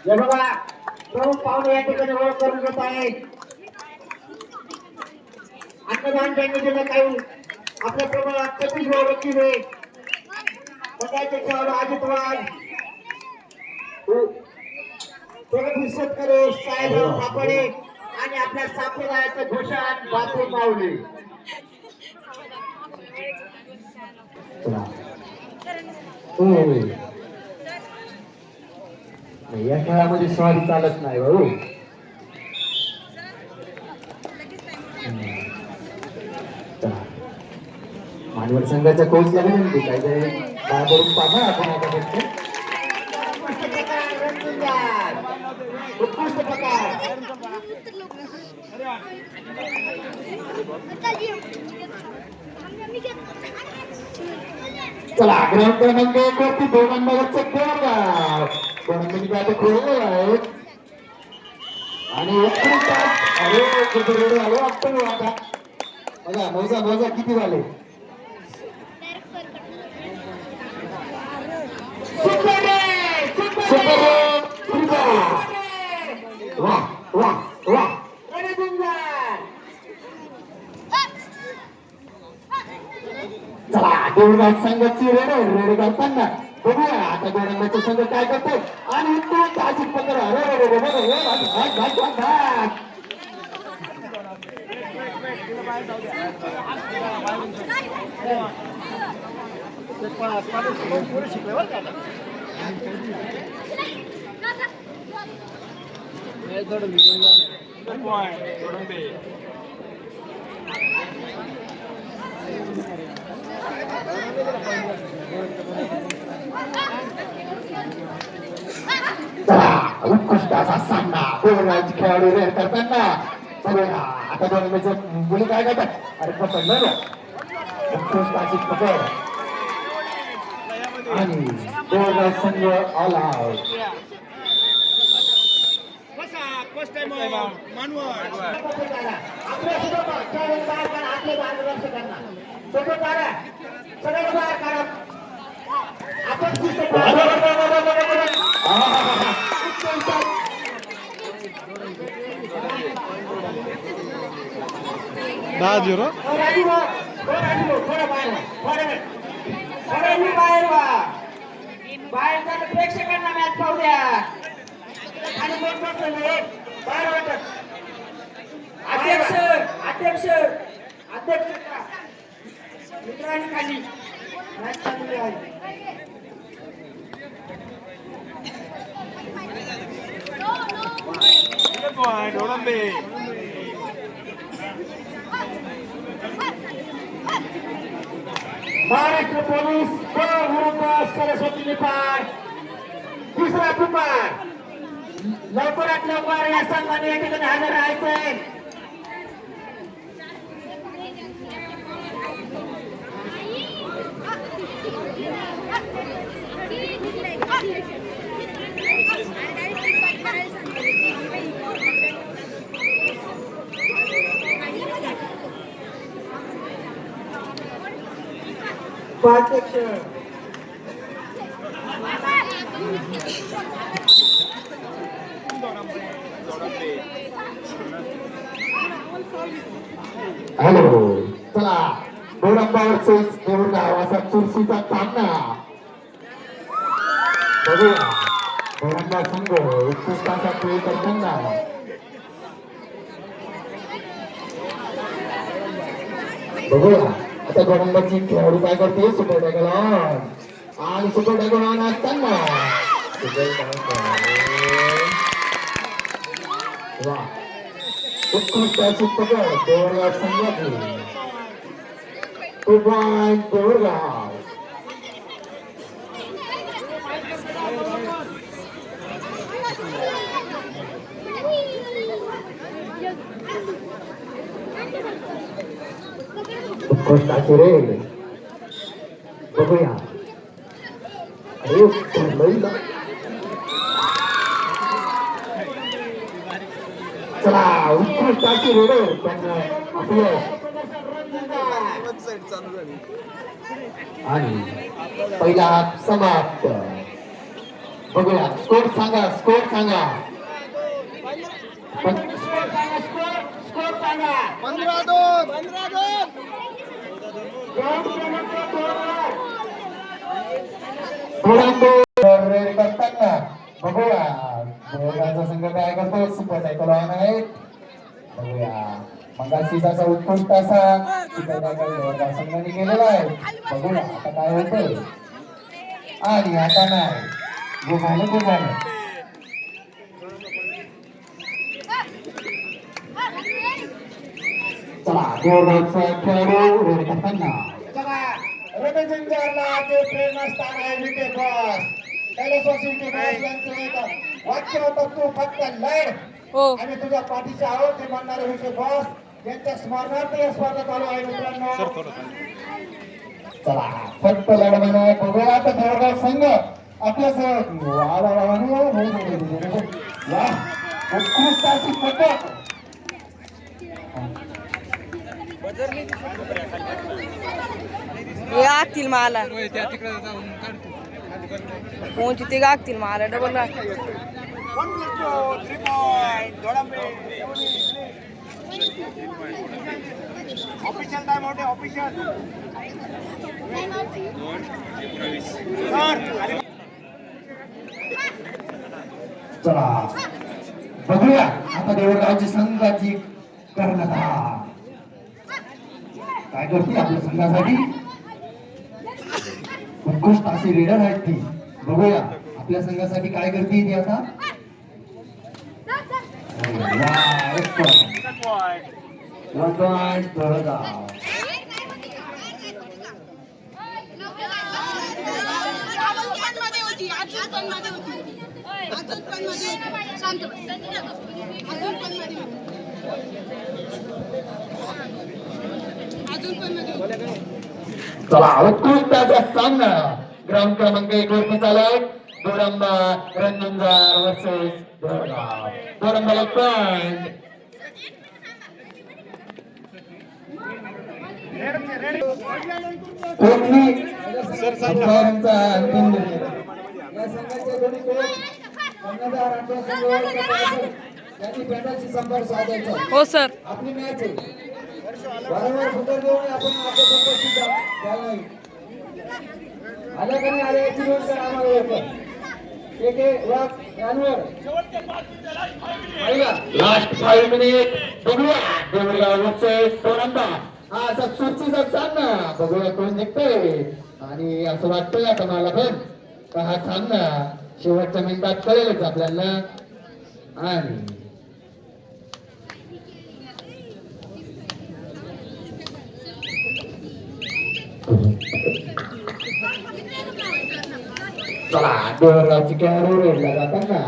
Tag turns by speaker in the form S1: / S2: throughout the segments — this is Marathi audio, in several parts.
S1: हे बघा प्रमुख पाहुणे या ठिकाणी ओळख करून घेत आहेत. अन्नदान त्यांनी दिलं काही आपल्या प्रमाणात 26 व्यक्तीने बघायचे खेळाडू अजित वाघ प्रगती शेतकरी साहेबराव सापडे आणि आपल्या संप्रदायाचं भूषण बापू माऊली.
S2: या खेळामध्ये स्वारी चालत नाही भाऊ. मानवड संघाच्या कोच ला विनंती काहीतरी करून पाहा आपण आता फक्त
S1: उत्कृष्ट प्रकार
S2: चला ग्राउंड क्रमांक 1 वरती 2 नंबरचं गोरगाव गोरगावची बॅट खोललेलं आहे आणि उत्कृष्ट अरे कुठे आलो आपण आता बघा मोजा मोजा किती झाले. वाह वाह वाह चला गोरगाव संघाची रेड करताना बघूया आता गोरगावचा संघ काय करतो आणि तो ताजी पकड उत्कृष्ट असा सामना गोरगावचे खेळाडू रेड करताना बघूया आता गोरगावचे मुली काय करतात अरे पकडलं ना उत्कृष्ट अशी पकड आणि गोरगाव संघ ऑल आउट.
S3: दहा झिरो
S1: बाहेर प्रेक्षकांना मॅच पाहू द्या आणि अध्यक्ष अध्यक्ष अध्यक्ष मित्रांनी खाली मॅच चालू आहे. महाराष्ट्र पोलीस विरुद्ध सरस्वती निफाड तिसरा पुकार. लवकरात लवकर या संघाने या ठिकाणी हजर राहायचंय. उपाध्यक्ष
S2: हॅलो चला गोरंबावरचे गोरगाव असा चुरशीचा सामना बघूया. गोरंबा संघ उत्कृष्ट असा खेळ करताना बघूया आता गोरंबाची खेळाडू काय करते सुपर टॅकल ऑन आणि सुपर टॅकल ऑन असताना उत्कृष्ट अशी पकड गोरगाव संघाची 2 पॉइंट गोरगाव. उत्कृष्ट अशी रेड बघूया. अरे चला उत्कृष्ट अशी रेड पण आपलं आणि पहिला समाप्त. बघूया स्कोर सांगा स्कोर सांगा
S1: स्कोर सांगा स्कोर सांगा
S3: 15-2
S1: ग्राउंड क्रमांक
S2: 2 रेड करताना बघूया गोलगाचा संघ काय करतो सुपर सायकल ऑन आहे बघूया मगाशी जसा उत्कृष्ट असा गोलगा संघाने केलेला आहे बघूया आता काय होतंय आणि आता नाही जे झालं ते झालं चला गोलगाचा खेळाडू रेड करताना
S1: रणजिंगरला ते प्रेरणास्थान आहे विखे बॉस कैलासवासी विखे बॉस यांचं एक वाक्य होतं तू फक्त लढ
S4: हो
S1: आणि तुझ्या पाठीशी आहोत ते म्हणणारे विखे बॉस यांच्या स्मरणार्थ या स्पर्धा चालू आहे मित्रांनो
S2: चला फक्त लढवणं आहे बघूया आता देवगाव संघ आपल्या उत्कृष्ट अशी पद्धत
S4: हे आतील मला कोणची ते गागतील मला डबल
S1: ऑफिशियल टाइम होते ऑफिशियल
S2: चला बघूया आता देवगावची संघाची कर्णधा काय करते आपल्या संघासाठी उत्कृष्ट अशी रीडर आहेत ती बघूया आपल्या संघासाठी काय करते ती आता वन पॉइंट देवगाव चला उत्कृष्ट असा सामना ग्राउंड क्रमांक 1 वरती चालू आहे दोरंबा रणंजार वर्सेस देवगाव दोरंबाला पॉइंट कोकणी अंपायरांचा अंतिम निर्णय या संघाचे दोन्ही कोच कर्णधार आणि संघ यांनी बॅटाची संपर्क साधायचा
S4: हो सर
S2: आपली मॅच आहे वारंवार फुटर देऊन आपण आपल्या संपर्क द्यायला नाही आल्या का नाही आल्या याची नोंद करा आम्हाला लवकर एक वाक रानवर लास्ट 5 मिनिट बघूया देवगाव वर्सेस दोरंबा हा असा सुरचीचा सामना बघूया कोण जिंकतोय आणि असं वाटतंय आता मला पण का हा सामना शेवटच्या मिनिटात कळेलच आपल्याला आणि चला देवगावची कॅमेरा रोडला जाताना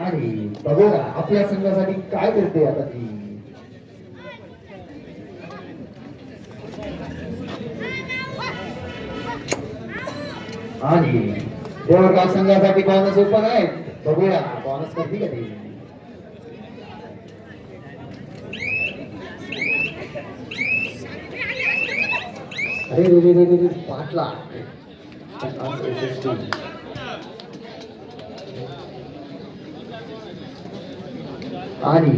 S2: आणि बघूया आपल्या संघासाठी काय करते आता ती आणि देवगाव संघासाठी बोनस ओपन आहे बघूया बोनस करते का ती अरे रे रे रे रे 5 लाख आणि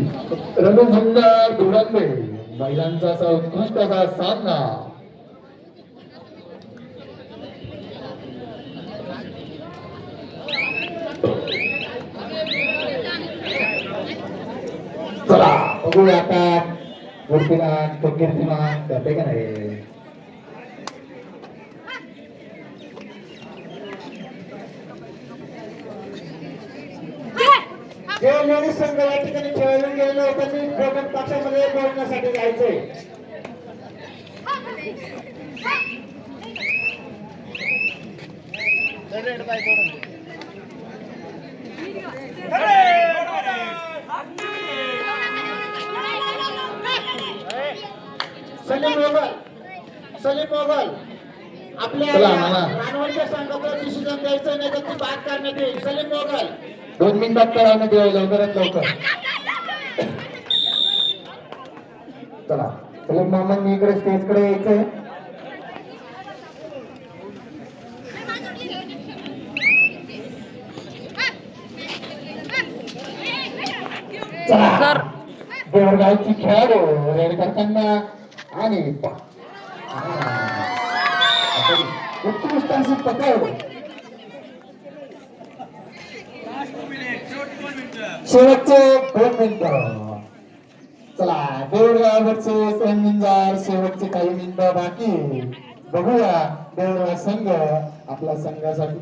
S2: रणसंघा डोळ्यातले महिलांचा असा उत्कृष्ट असा सामना चला बघूया आता मूर्तीमान तो कीर्तिमान करते का नाही
S1: जे लेडीज संघ या ठिकाणी खेळून गेलेले त्यांनी प्रगत पक्षामध्ये बोलण्यासाठी जायचंय सलीम मोगल आपल्या
S2: चला, मामा.
S1: रानवडच्या संघाचं डिसिजन द्यायचं नाही तर ती बात करण्यात येईल सलीम मोगल
S2: 2 मिनिटात करावं देऊ लवकरात लवकर चला सलीम मोहम्मद इकडे स्टेज कडे यायचंय चला
S4: सर
S2: देवगावची खेळाडू रेड करताना आणि उत्कृष्ट अशी पकड शेवटचे 2 मिनिटं चला देवगावचे संघिंजार शेवटचे काही मिनिटं बाकी बघूया देवगाव संघ आपल्या संघासाठी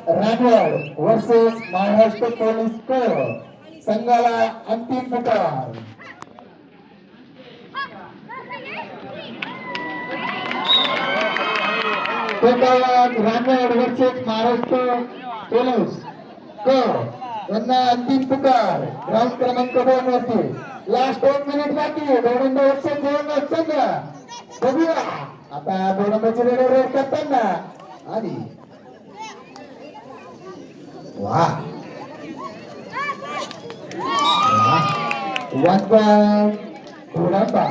S2: Ranvad versus Maharashtra police club संघाला अंतिम पुकार Ranvad versus Maharashtra police club यांना अंतिम पुकार ग्राउंड क्रमांक 2 वरती लास्ट 1 मिनिट बाकी दोघांना वर्षात घेऊन संघ बघूया आता दोघांची रेड करताना आणि वा वन पॉइंट थोडासा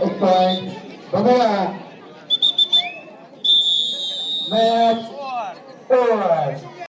S2: एक पॉइंट बघूया मॅच ओव्हर